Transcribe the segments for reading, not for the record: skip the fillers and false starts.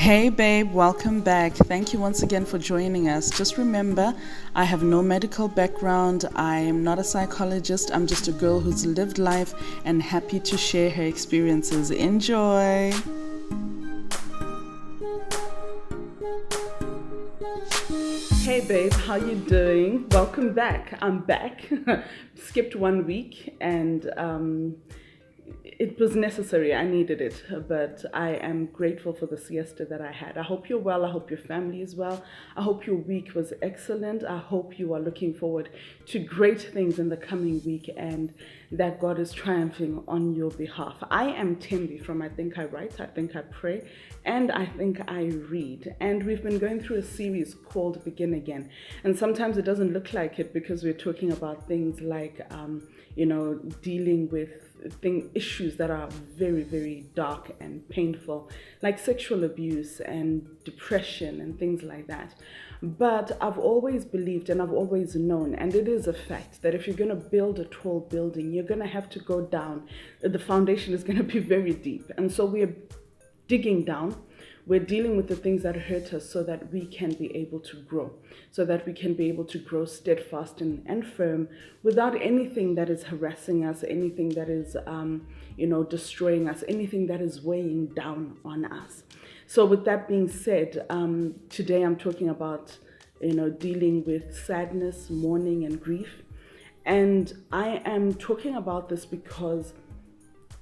Hey babe, welcome back. Thank you once again for joining us. Just remember, I have no medical background. I am not a psychologist. I'm just a girl who's lived life and happy to share her experiences. Enjoy. Hey babe, how you doing? Welcome back. I'm back. Skipped 1 week and it was necessary. I needed it, but I am grateful for the siesta that I had. I hope you're well. I hope your family is well. I hope your week was excellent. I hope you are looking forward to great things in the coming week and that God is triumphing on your behalf. I am Thembie from I Think I Write, I Think I Pray, and I Think I Read. And we've been going through a series called Begin Again. And sometimes it doesn't look like it because we're talking about things like, dealing with issues that are very, very dark and painful, like sexual abuse and depression and things like that. But I've always believed and I've always known, and it is a fact, that if you're going to build a tall building, you're going to have to go down. The foundation is going to be very deep. And so we're digging down. We're dealing with the things that hurt us so that we can be able to grow, so that we can be able to grow steadfast and firm without anything that is harassing us, anything that is, destroying us, anything that is weighing down on us. So with that being said, today I'm talking about, dealing with sadness, mourning, and grief. And I am talking about this because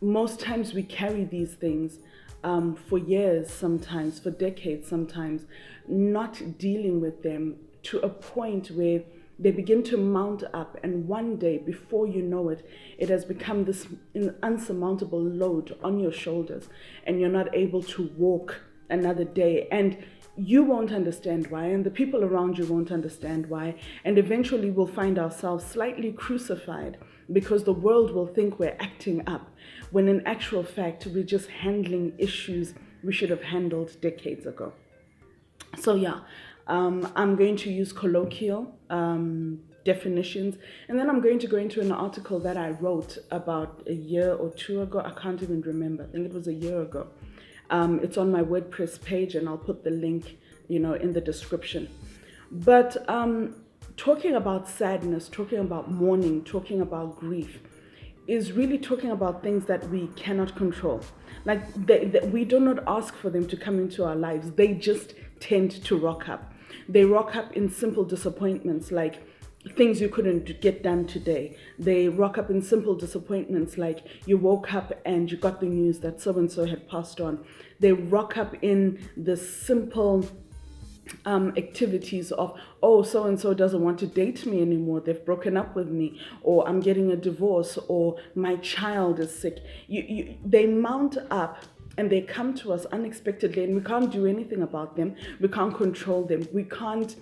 most times we carry these things for years, sometimes for decades, sometimes not dealing with them to a point where they begin to mount up, and one day, before you know it, it has become this unsurmountable load on your shoulders, and you're not able to walk another day, and you won't understand why, and the people around you won't understand why, and eventually we'll find ourselves slightly crucified because the world will think we're acting up, when in actual fact we're just handling issues we should have handled decades ago. So I'm going to use colloquial definitions, and then I'm going to go into an article that I wrote about a year or two ago. I can't even remember. I think it was a year ago. It's on my WordPress page, and I'll put the link, in the description. But talking about sadness, talking about mourning, talking about grief is really talking about things that we cannot control. Like we do not ask for them to come into our lives. They just tend to rock up. They rock up in simple disappointments, like things you couldn't get done today. They rock up in simple disappointments, like you woke up and you got the news that so-and-so had passed on. They rock up in the simple activities of, oh, so-and-so doesn't want to date me anymore, they've broken up with me, or I'm getting a divorce, or my child is sick. They mount up and they come to us unexpectedly, and we can't do anything about them. We can't control them. We can't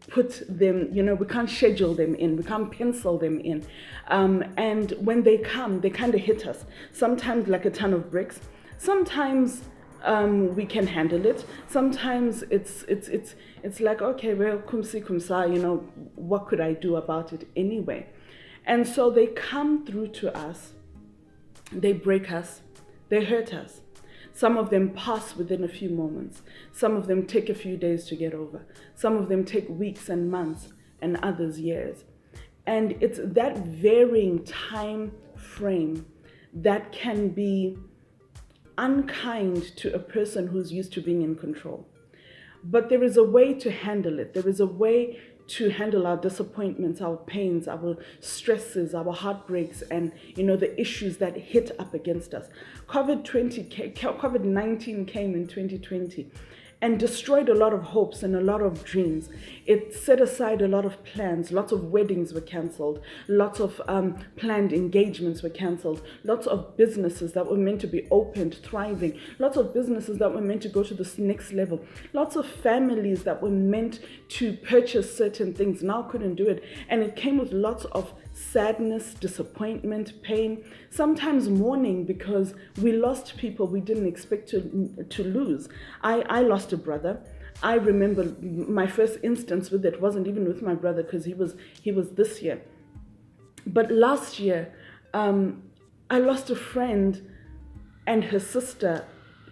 put them, we can't schedule them in, we can't pencil them in. And when they come, they kind of hit us, sometimes like a ton of bricks. Sometimes we can handle it. Sometimes it's like, okay, well, kumsi kumsa, what could I do about it anyway? And so they come through to us, they break us, they hurt us. Some of them pass within a few moments. Some of them take a few days to get over. Some of them take weeks and months, and others years. And it's that varying time frame that can be unkind to a person who's used to being in control. But there is a way to handle it. There is a way to handle our disappointments, our pains, our stresses, our heartbreaks, and the issues that hit up against us. COVID-19 came in 2020 and destroyed a lot of hopes and a lot of dreams. It set aside a lot of plans. Lots of weddings were cancelled. Lots of planned engagements were cancelled. Lots of businesses that were meant to be opened, thriving. Lots of businesses that were meant to go to this next level. Lots of families that were meant to purchase certain things now couldn't do it. And it came with lots of sadness, disappointment, pain, sometimes mourning because we lost people we didn't expect to lose. I lost a brother. I remember my first instance with it wasn't even with my brother because he was this year. But last year, I lost a friend and her sister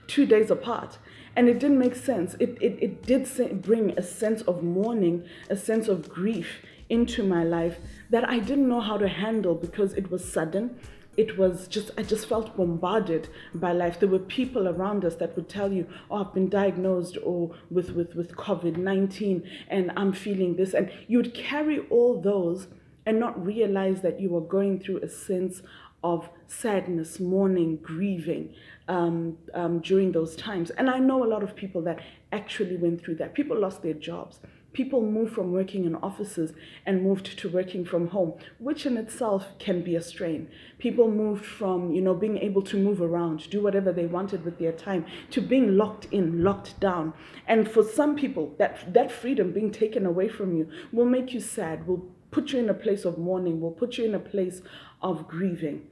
2 days apart. And it didn't make sense. It did bring a sense of mourning, a sense of grief into my life that I didn't know how to handle because it was sudden. It was just, I just felt bombarded by life. There were people around us that would tell you, oh, I've been diagnosed or with COVID-19 and I'm feeling this. And you'd carry all those and not realize that you were going through a sense of sadness, mourning, grieving during those times. And I know a lot of people that actually went through that. People lost their jobs. People moved from working in offices and moved to working from home, which in itself can be a strain. People moved from, being able to move around, do whatever they wanted with their time, to being locked in, locked down. And for some people, that freedom being taken away from you will make you sad, will put you in a place of mourning, will put you in a place of grieving.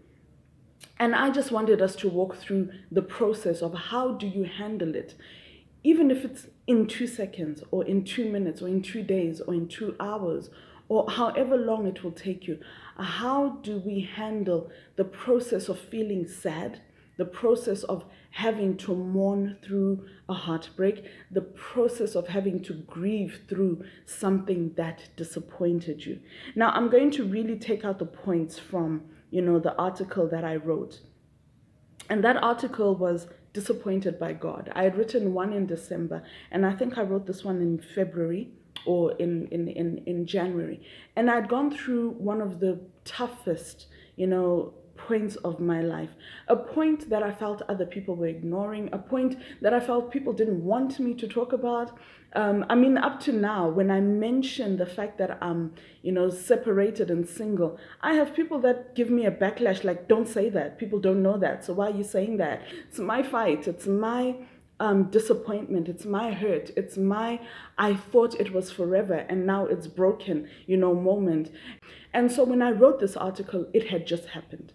And I just wanted us to walk through the process of how do you handle it, even if it's in 2 seconds or in 2 minutes or in 2 days or in 2 hours or however long it will take you. How do we handle the process of feeling sad, the process of having to mourn through a heartbreak, the process of having to grieve through something that disappointed you? Now, I'm going to really take out the points from, the article that I wrote. And that article was Disappointed by God. I had written one in December, and I think I wrote this one in February or in January. And I'd gone through one of the toughest, points of my life, a point that I felt other people were ignoring, a point that I felt people didn't want me to talk about. Up to now, when I mention the fact that I'm, separated and single, I have people that give me a backlash, like, don't say that. People don't know that. So why are you saying that? It's my fight. It's my disappointment. It's my hurt. It's my, I thought it was forever and now it's broken, moment. And so when I wrote this article, it had just happened.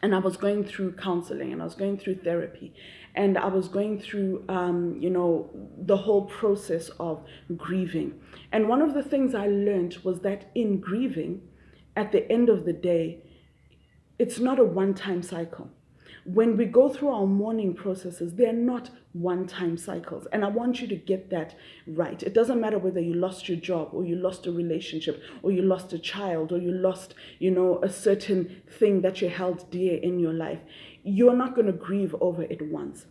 And I was going through counseling and I was going through therapy and I was going through, the whole process of grieving. And one of the things I learned was that in grieving, at the end of the day, it's not a one-time cycle. When we go through our mourning processes, they're not one-time cycles. And I want you to get that right. It doesn't matter whether you lost your job or you lost a relationship or you lost a child or you lost, a certain thing that you held dear in your life. You're not going to grieve over it once.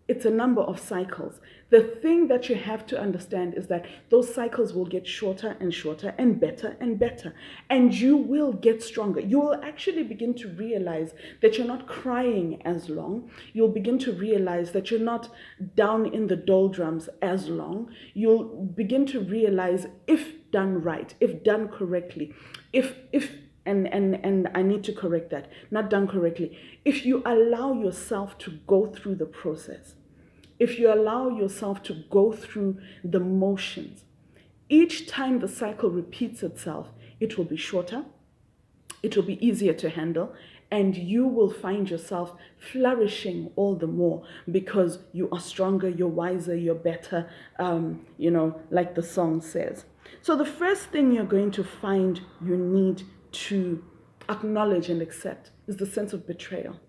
It's a number of cycles. The thing that you have to understand is that those cycles will get shorter and shorter and better, and you will get stronger. You will actually begin to realize that you're not crying as long. You'll begin to realize that you're not down in the doldrums as long. You'll begin to realize, if done right, if done correctly, and I need to correct that, not done correctly. If you allow yourself to go through the process, if you allow yourself to go through the motions, each time the cycle repeats itself, it will be shorter, it will be easier to handle, and you will find yourself flourishing all the more because you are stronger, you're wiser, you're better, like the song says. So the first thing you're going to find you need to acknowledge and accept is the sense of betrayal.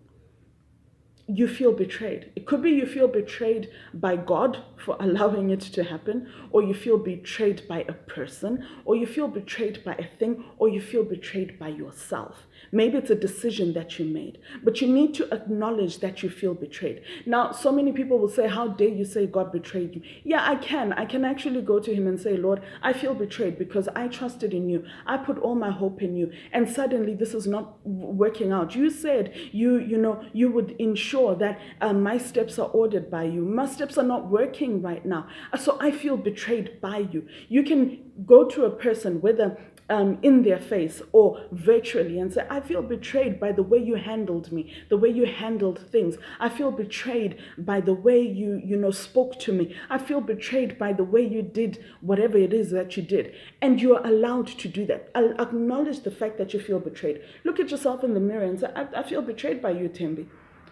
You feel betrayed. It could be you feel betrayed by God for allowing it to happen, or you feel betrayed by a person, or you feel betrayed by a thing, or you feel betrayed by yourself. Maybe it's a decision that you made, but you need to acknowledge that you feel betrayed. Now, so many people will say, how dare you say God betrayed you? Yeah, I can actually go to him and say, Lord, I feel betrayed because I trusted in you. I put all my hope in you, and suddenly this is not working out. You said you would ensure that my steps are ordered by you. My steps are not working right now. So I feel betrayed by you. You can go to a person, whether in their face or virtually, and say, I feel betrayed by the way you handled me, the way you handled things. I feel betrayed by the way you spoke to me. I feel betrayed by the way you did whatever it is that you did. And you are allowed to do that. I'll acknowledge the fact that you feel betrayed. Look at yourself in the mirror and say, I feel betrayed by you, Thembie.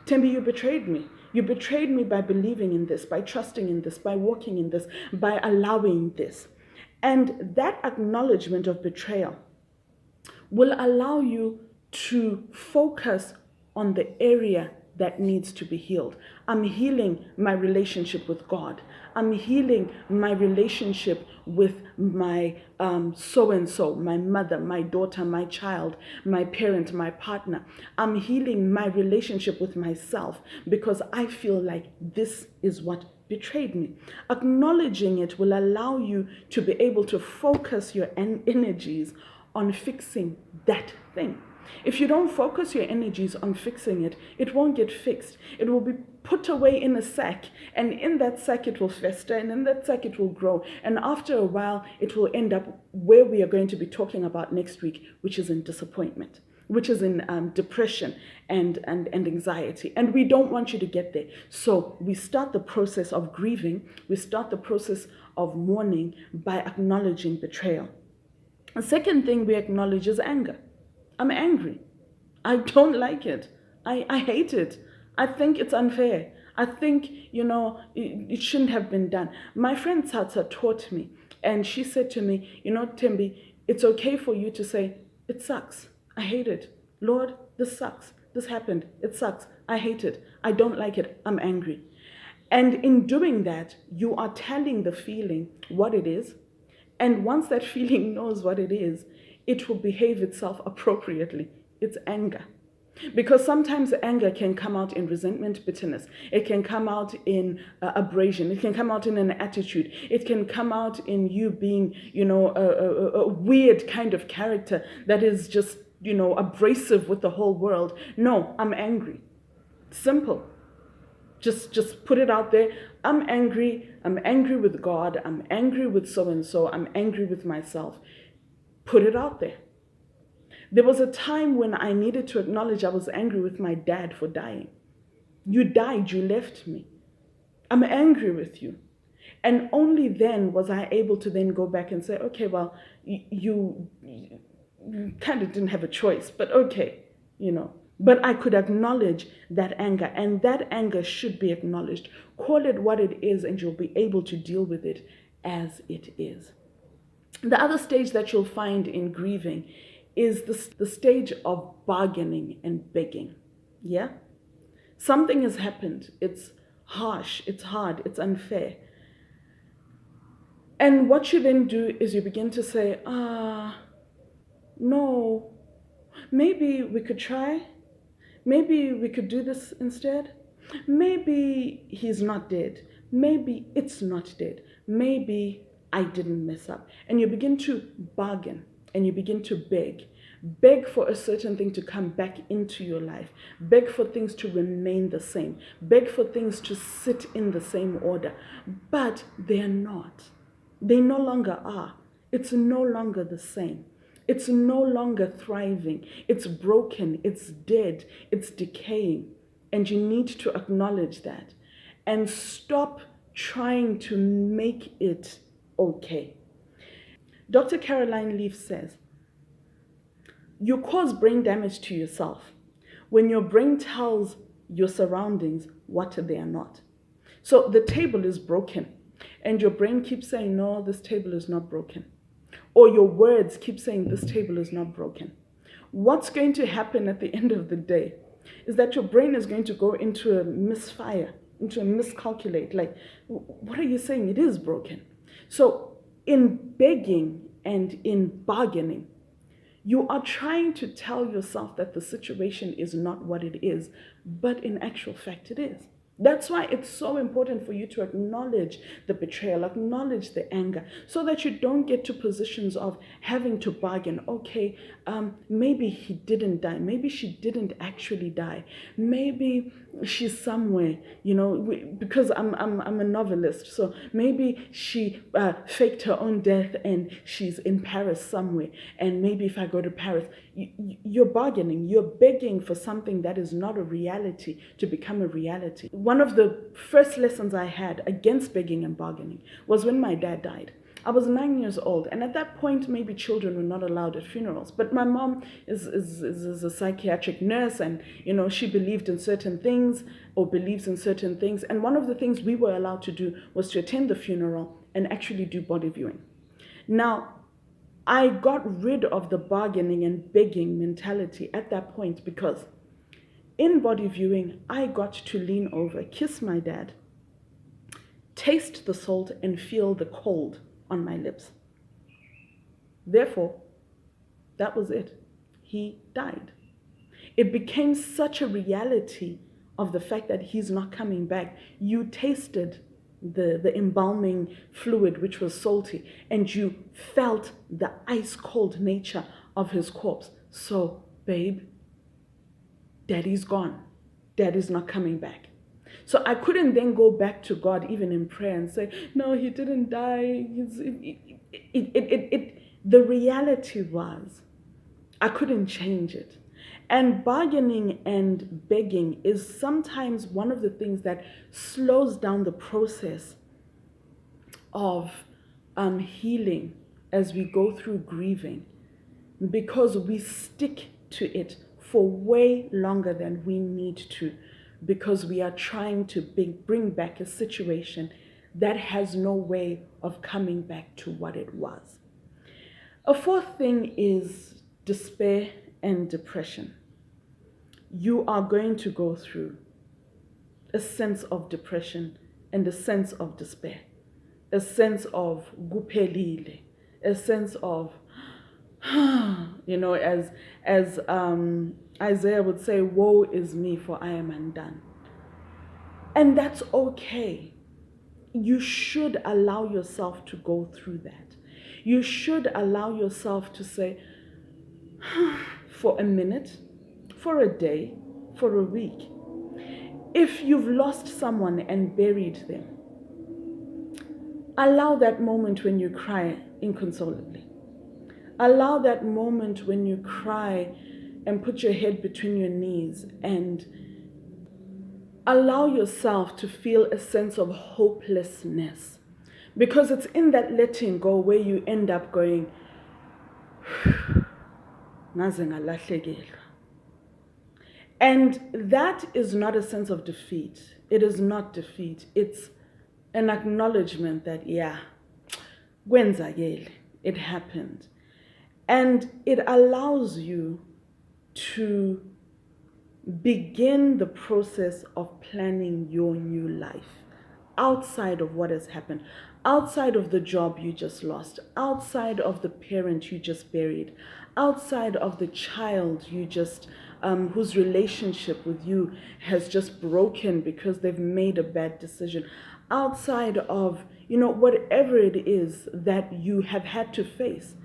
Thembie, you betrayed me. You betrayed me by believing in this, by trusting in this, by walking in this, by allowing this. And that acknowledgement of betrayal will allow you to focus on the area that needs to be healed. I'm healing my relationship with God. I'm healing my relationship with my so-and-so, my mother, my daughter, my child, my parent, my partner. I'm healing my relationship with myself because I feel like this is what betrayed me. Acknowledging it will allow you to be able to focus your energies on fixing that thing. If you don't focus your energies on fixing it, it won't get fixed. It will be put away in a sack, and in that sack it will fester, and in that sack it will grow. And after a while, it will end up where we are going to be talking about next week, which is in disappointment, which is in depression and anxiety. And we don't want you to get there. So we start the process of grieving. We start the process of mourning by acknowledging betrayal. The second thing we acknowledge is anger. I'm angry. I don't like it. I hate it. I think it's unfair. I think, it shouldn't have been done. My friend Tsatsa taught me, and she said to me, Thembie, it's okay for you to say, it sucks. I hate it. Lord, this sucks. This happened. It sucks. I hate it. I don't like it. I'm angry. And in doing that, you are telling the feeling what it is. And once that feeling knows what it is, it will behave itself appropriately. It's anger. Because sometimes anger can come out in resentment, bitterness. It can come out in abrasion. It can come out in an attitude. It can come out in you being, a weird kind of character that is just, abrasive with the whole world. No, I'm angry. Simple. Just put it out there. I'm angry. I'm angry with God. I'm angry with so-and-so. I'm angry with myself. Put it out there. There was a time when I needed to acknowledge I was angry with my dad for dying. You died, you left me. I'm angry with you. And only then was I able to then go back and say, okay, well, you kind of didn't have a choice, but okay, But I could acknowledge that anger, and that anger should be acknowledged. Call it what it is, and you'll be able to deal with it as it is. The other stage that you'll find in grieving is the stage of bargaining and begging. Yeah? Something has happened. It's harsh, it's hard, it's unfair. And what you then do is you begin to say, no, maybe we could try. Maybe we could do this instead. Maybe he's not dead. Maybe it's not dead. Maybe I didn't mess up. And you begin to bargain and you begin to beg. Beg for a certain thing to come back into your life. Beg for things to remain the same. Beg for things to sit in the same order. But they're not. They no longer are. It's no longer the same. It's no longer thriving. It's broken. It's dead. It's decaying. And you need to acknowledge that. And stop trying to make it okay. Dr. Caroline Leaf says, you cause brain damage to yourself when your brain tells your surroundings what they are not. So the table is broken, and your brain keeps saying, no, this table is not broken. Or your words keep saying, this table is not broken. What's going to happen at the end of the day is that your brain is going to go into a misfire, into a miscalculate. Like, what are you saying? It is broken. So in begging and in bargaining, you are trying to tell yourself that the situation is not what it is, but in actual fact it is. That's why it's so important for you to acknowledge the betrayal, acknowledge the anger, so that you don't get to positions of having to bargain. Okay, maybe he didn't die. Maybe she didn't actually die. Maybe she's somewhere, because I'm a novelist. So maybe she faked her own death and she's in Paris somewhere. And maybe if I go to Paris, you're bargaining, you're begging for something that is not a reality to become a reality. One of the first lessons I had against begging and bargaining was when my dad died. I was 9 years old, and at that point, maybe children were not allowed at funerals. But my mom is a psychiatric nurse, and she believed in certain things or believes in certain things. And one of the things we were allowed to do was to attend the funeral and actually do body viewing. Now, I got rid of the bargaining and begging mentality at that point because in body viewing, I got to lean over, kiss my dad, taste the salt, and feel the cold on my lips. Therefore, that was it. He died. It became such a reality of the fact that he's not coming back. You tasted the embalming fluid, which was salty, and you felt the ice cold nature of his corpse. So, babe, daddy's gone. Daddy's not coming back. So I couldn't then go back to God, even in prayer, and say, no, he didn't die. The reality was, I couldn't change it. And bargaining and begging is sometimes one of the things that slows down the process of healing as we go through grieving, because we stick to it for way longer than we need to, because we are trying to bring back a situation that has no way of coming back to what it was. A fourth thing is despair and depression. You are going to go through a sense of depression and a sense of despair, a sense of kuphelile, a sense of, as Isaiah would say, woe is me, for I am undone. And that's okay. You should allow yourself to go through that. You should allow yourself to say, for a minute, for a day, for a week. If you've lost someone and buried them, allow that moment when you cry inconsolably. Allow that moment when you cry and put your head between your knees, and allow yourself to feel a sense of hopelessness. Because it's in that letting go where you end up going, and that is not a sense of defeat. It is not defeat. It's an acknowledgement that, yeah, it happened. And it allows you to begin the process of planning your new life outside of what has happened, outside of the job you just lost, outside of the parent you just buried, outside of the child you just whose relationship with you has just broken because they've made a bad decision, outside of whatever it is that you have had to face.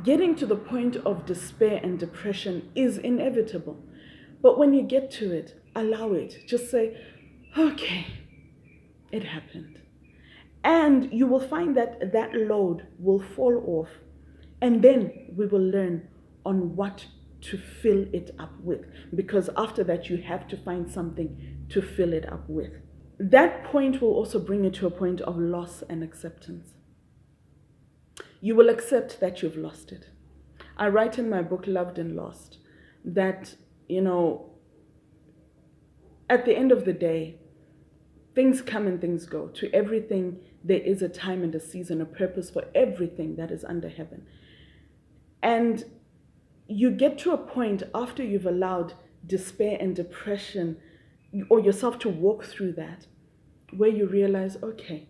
Getting to the point of despair and depression is inevitable. But when you get to it, allow it. Just say, okay, it happened. And you will find that that load will fall off. And then we will learn on what to fill it up with. Because after that, you have to find something to fill it up with. That point will also bring you to a point of loss and acceptance. You will accept that you've lost it. I write in my book, Loved and Lost, that, at the end of the day, things come and things go. To everything, there is a time and a season, a purpose for everything that is under heaven. And you get to a point after you've allowed despair and depression or yourself to walk through that, where you realize, okay,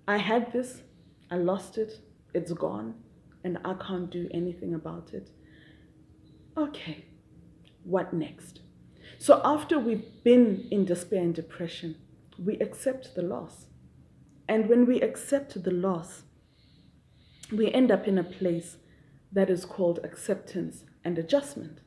I had this, I lost it, it's gone, and I can't do anything about it. Okay, what next? So after we've been in despair and depression, we accept the loss. And when we accept the loss, we end up in a place that is called acceptance and adjustment.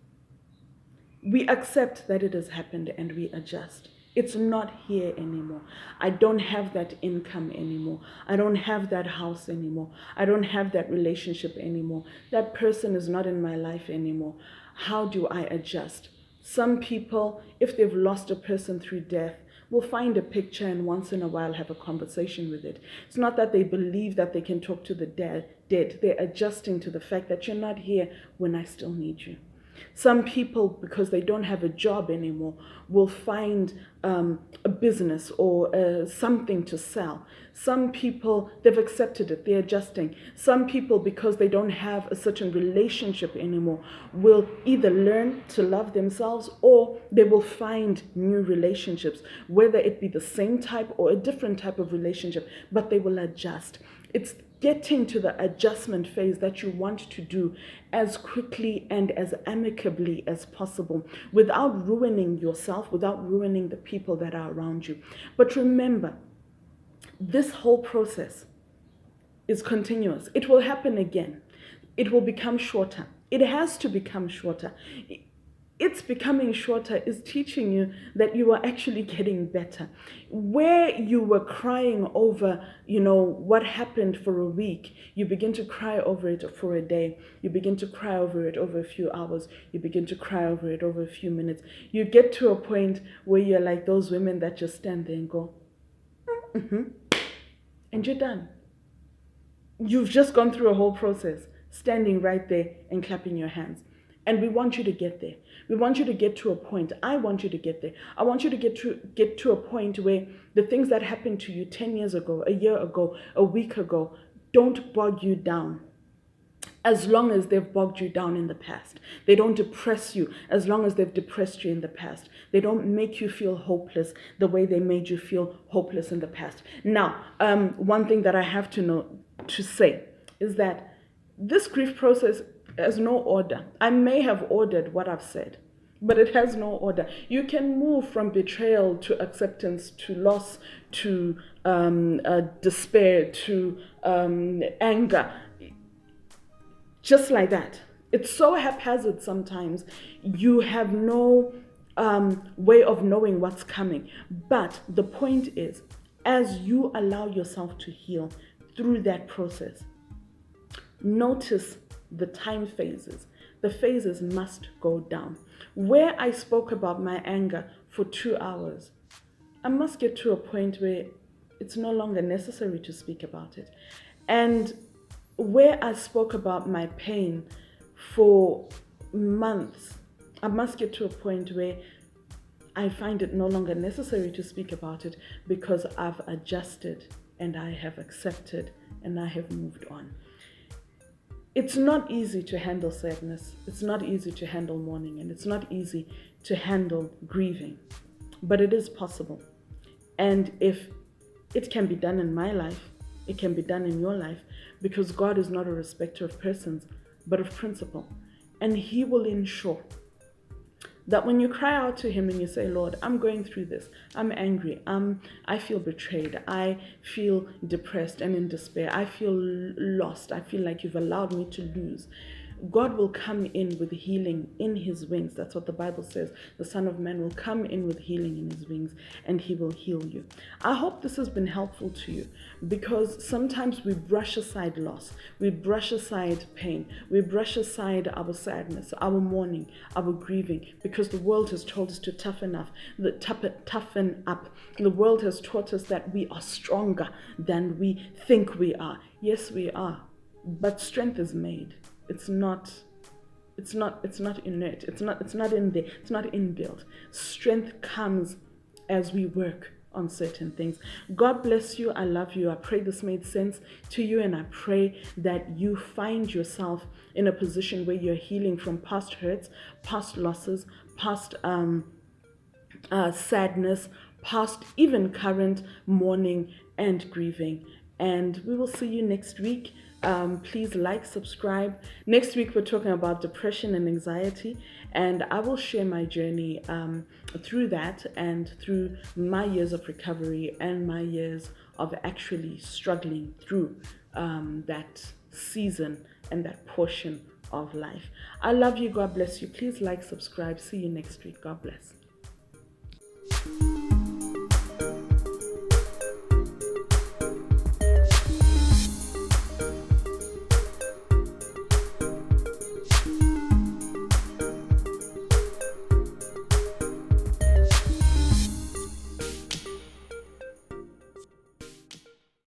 We accept that it has happened and we adjust. It's not here anymore. I don't have that income anymore. I don't have that house anymore. I don't have that relationship anymore. That person is not in my life anymore. How do I adjust? Some people, if they've lost a person through death, will find a picture and once in a while have a conversation with it. It's not that they believe that they can talk to the dead. They're adjusting to the fact that you're not here when I still need you. Some people, because they don't have a job anymore, will find a business or something to sell. Some people, they've accepted it, they're adjusting. Some people, because they don't have a certain relationship anymore, will either learn to love themselves or they will find new relationships, whether it be the same type or a different type of relationship, but they will adjust. It's getting to the adjustment phase that you want to do as quickly and as amicably as possible, without ruining yourself, without ruining the people that are around you. But remember, this whole process is continuous. It will happen again. It will become shorter. It has to become shorter. It's becoming shorter is teaching you that you are actually getting better. Where you were crying over, what happened for a week, you begin to cry over it for a day. You begin to cry over it over a few hours. You begin to cry over it over a few minutes. You get to a point where you're like those women that just stand there and go, mm-hmm, and you're done. You've just gone through a whole process, standing right there and clapping your hands. And we want you to get there. We want you to get to a point. I want you to get there. I want you to get to a point where the things that happened to you 10 years ago, a year ago, a week ago, don't bog you down. As long as they've bogged you down in the past. They don't depress you as long as they've depressed you in the past. They don't make you feel hopeless the way they made you feel hopeless in the past. Now, one thing that I have to say is that this grief process has no order. I may have ordered what I've said, but it has no order. You can move from betrayal to acceptance to loss to despair to anger. Just like that. It's so haphazard sometimes. You have no way of knowing what's coming. But the point is, as you allow yourself to heal through that process, notice the time phases. The phases must go down. Where I spoke about my anger for 2 hours, I must get to a point where it's no longer necessary to speak about it. And where I spoke about my pain for months, I must get to a point where I find it no longer necessary to speak about it because I've adjusted and I have accepted and I have moved on. It's not easy to handle sadness. It's not easy to handle mourning, and it's not easy to handle grieving, but it is possible. And if it can be done in my life, it can be done in your life, because God is not a respecter of persons, but of principle. And He will ensure that when you cry out to Him and you say, Lord, I'm going through this, I'm angry, I feel betrayed, I feel depressed and in despair, I feel lost, I feel like you've allowed me to lose, God will come in with healing in His wings. That's what the Bible says. The Son of Man will come in with healing in His wings, and He will heal you. I hope this has been helpful to you, because sometimes we brush aside loss, we brush aside pain, we brush aside our sadness, our mourning, our grieving, because the world has told us to toughen up. The world has taught us that we are stronger than we think we are. Yes, we are, but strength is made. It's not inert. It's not in there. It's not inbuilt. Strength comes as we work on certain things. God bless you. I love you. I pray this made sense to you, and I pray that you find yourself in a position where you're healing from past hurts, past losses, past sadness, past even current mourning and grieving. And we will see you next week. Please like, subscribe. Next week we're talking about depression and anxiety, and I will share my journey through that and through my years of recovery and my years of actually struggling through that season and that portion of life. I love you. God bless you. Please like, subscribe. See you next week. God bless.